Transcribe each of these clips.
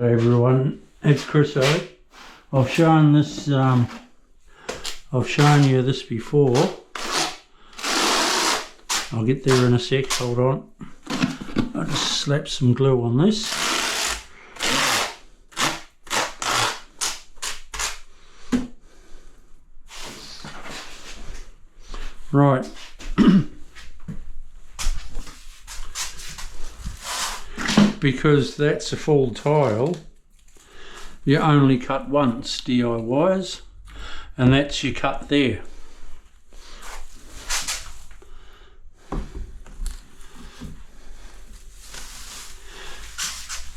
Hey everyone, it's Chris. I've shown this. I've shown you this before. I'll get there in a sec. Hold on. I'll just slap some glue on this. Right. Because that's a full tile, you only cut once, DIYers, and that's your cut there.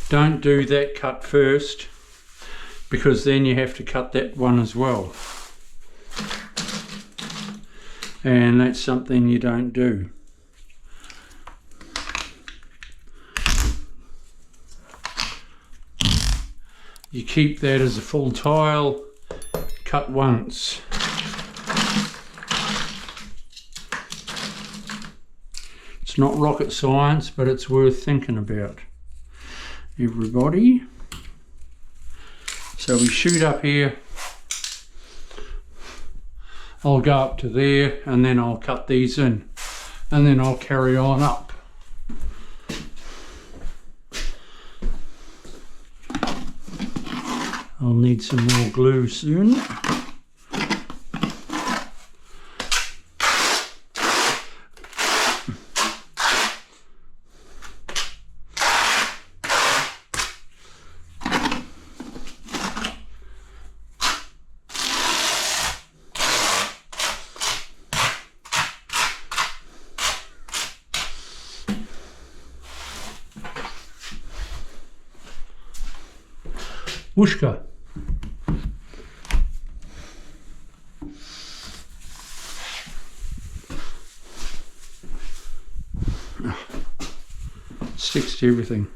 Don't do that cut first, because then you have to cut that one as well, and that's something you don't do. You keep that as a full tile, cut once. It's not rocket science, but it's worth thinking about, everybody. So we shoot up here. I'll go up to there and then I'll cut these in, and then I'll carry on up. I'll need some more glue soon. Whooshka. Sticks to everything.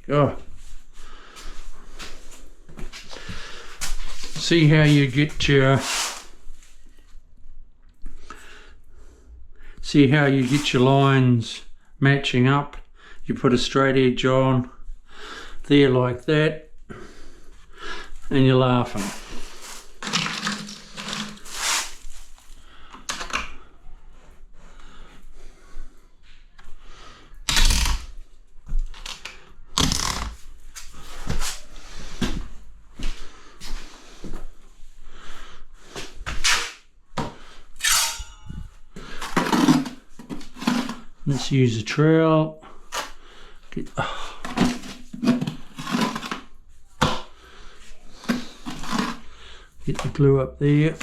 Oh. See how you get your lines matching up. You put a straight edge on there like that, and you're laughing. Let's use a trowel. Get the glue up there.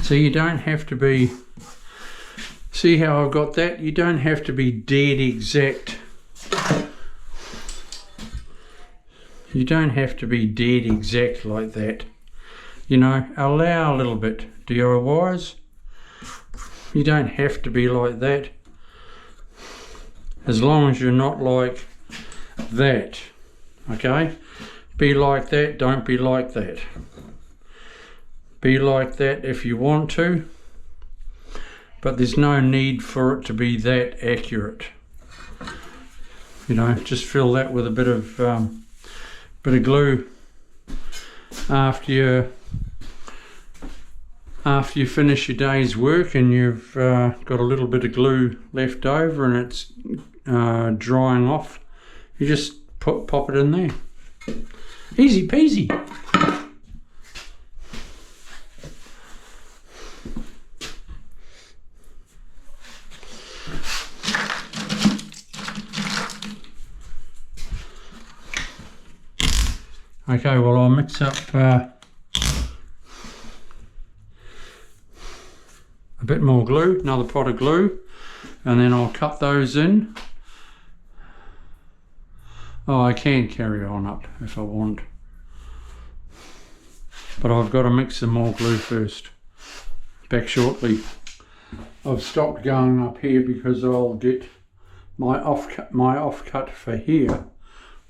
So you don't have to be, see how I've got that? You don't have to be dead exact. You don't have to be dead exact like that. You know, allow a little bit, DIYers. You don't have to be like that, as long as you're not like that, okay? Be like that, don't be like that. Be like that if you want to, but there's no need for it to be that accurate. You know, just fill that with a bit of glue after you finish your day's work and you've got a little bit of glue left over and it's drying off. You just pop it in there. Easy peasy. Okay, well I'll mix up a bit more glue, another pot of glue, and then I'll cut those in. Oh, I can carry on up if I want, but I've got to mix some more glue first. Back shortly. I've stopped going up here because I'll get my offcut for here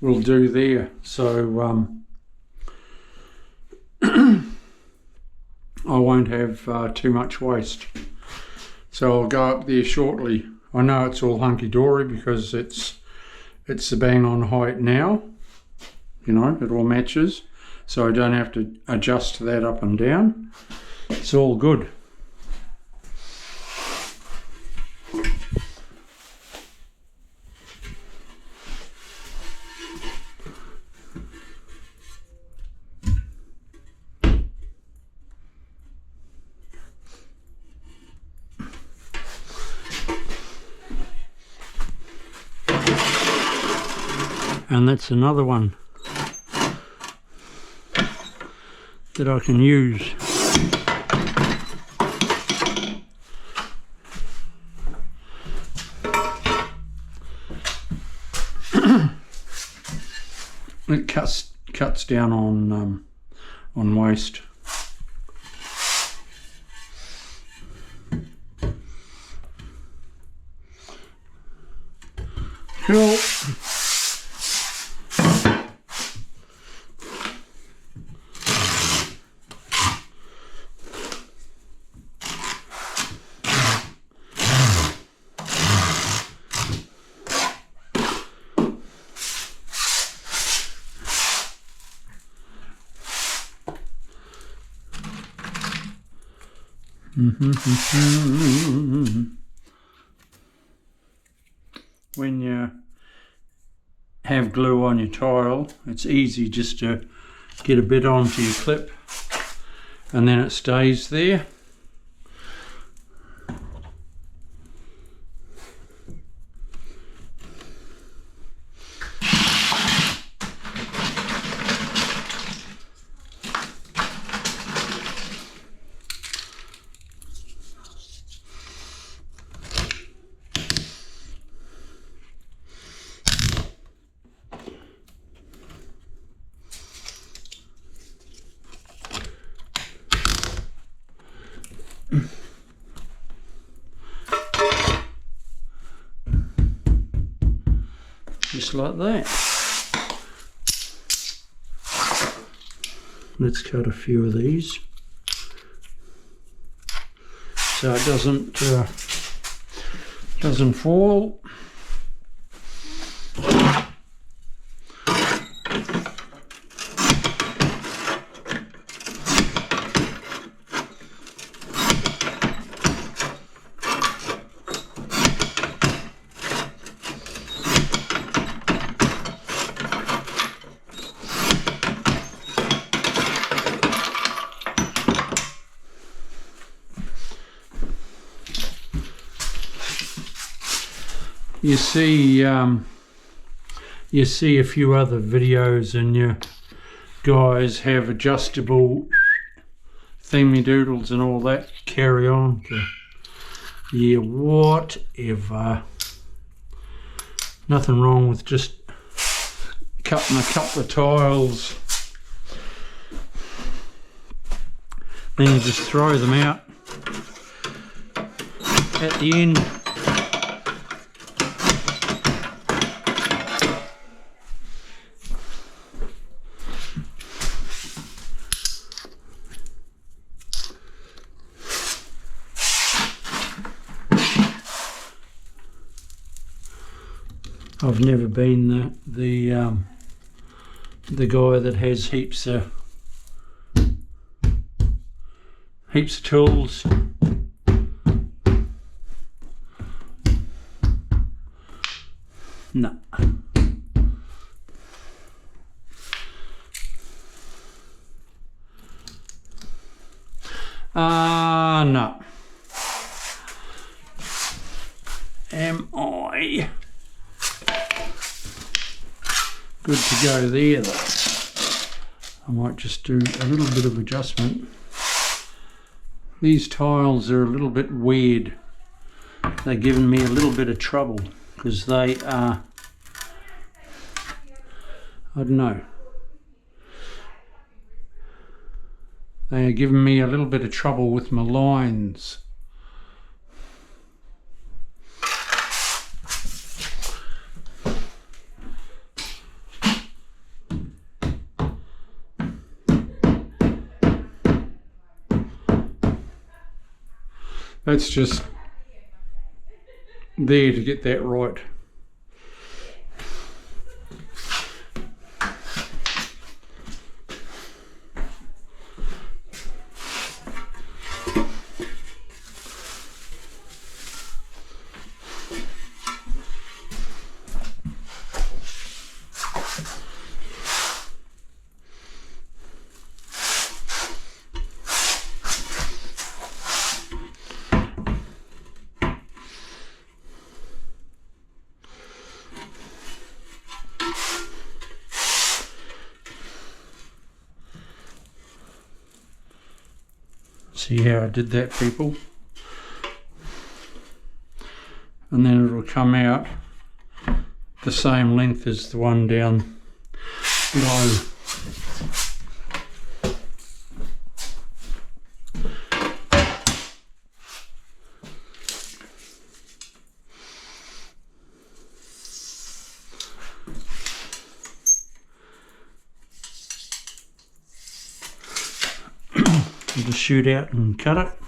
will do there, so I won't have too much waste. So I'll go up there shortly. I know it's all hunky-dory because it's the bang on height now, you know, it all matches, so I don't have to adjust that up and down. It's all good. And that's another one that I can use. It cuts down on waste. Cool. When you have glue on your tile, it's easy just to get a bit onto your clip and then it stays there. Just like that. Let's cut a few of these so it doesn't fall. You see a few other videos and you guys have adjustable thingy doodles and all that. Carry on to, yeah, whatever. Nothing wrong with just cutting a couple of tiles. Then you just throw them out at the end. I've never been the guy that has heaps of tools. No. No. Am I good to go there though? I might just do a little bit of adjustment. These tiles are a little bit weird. They're giving me a little bit of trouble because they are, I don't know, they are giving me a little bit of trouble with my lines. That's just there to get that right. See how I did that, people? And then it'll come out the same length as the one down below. Just shoot out and cut it.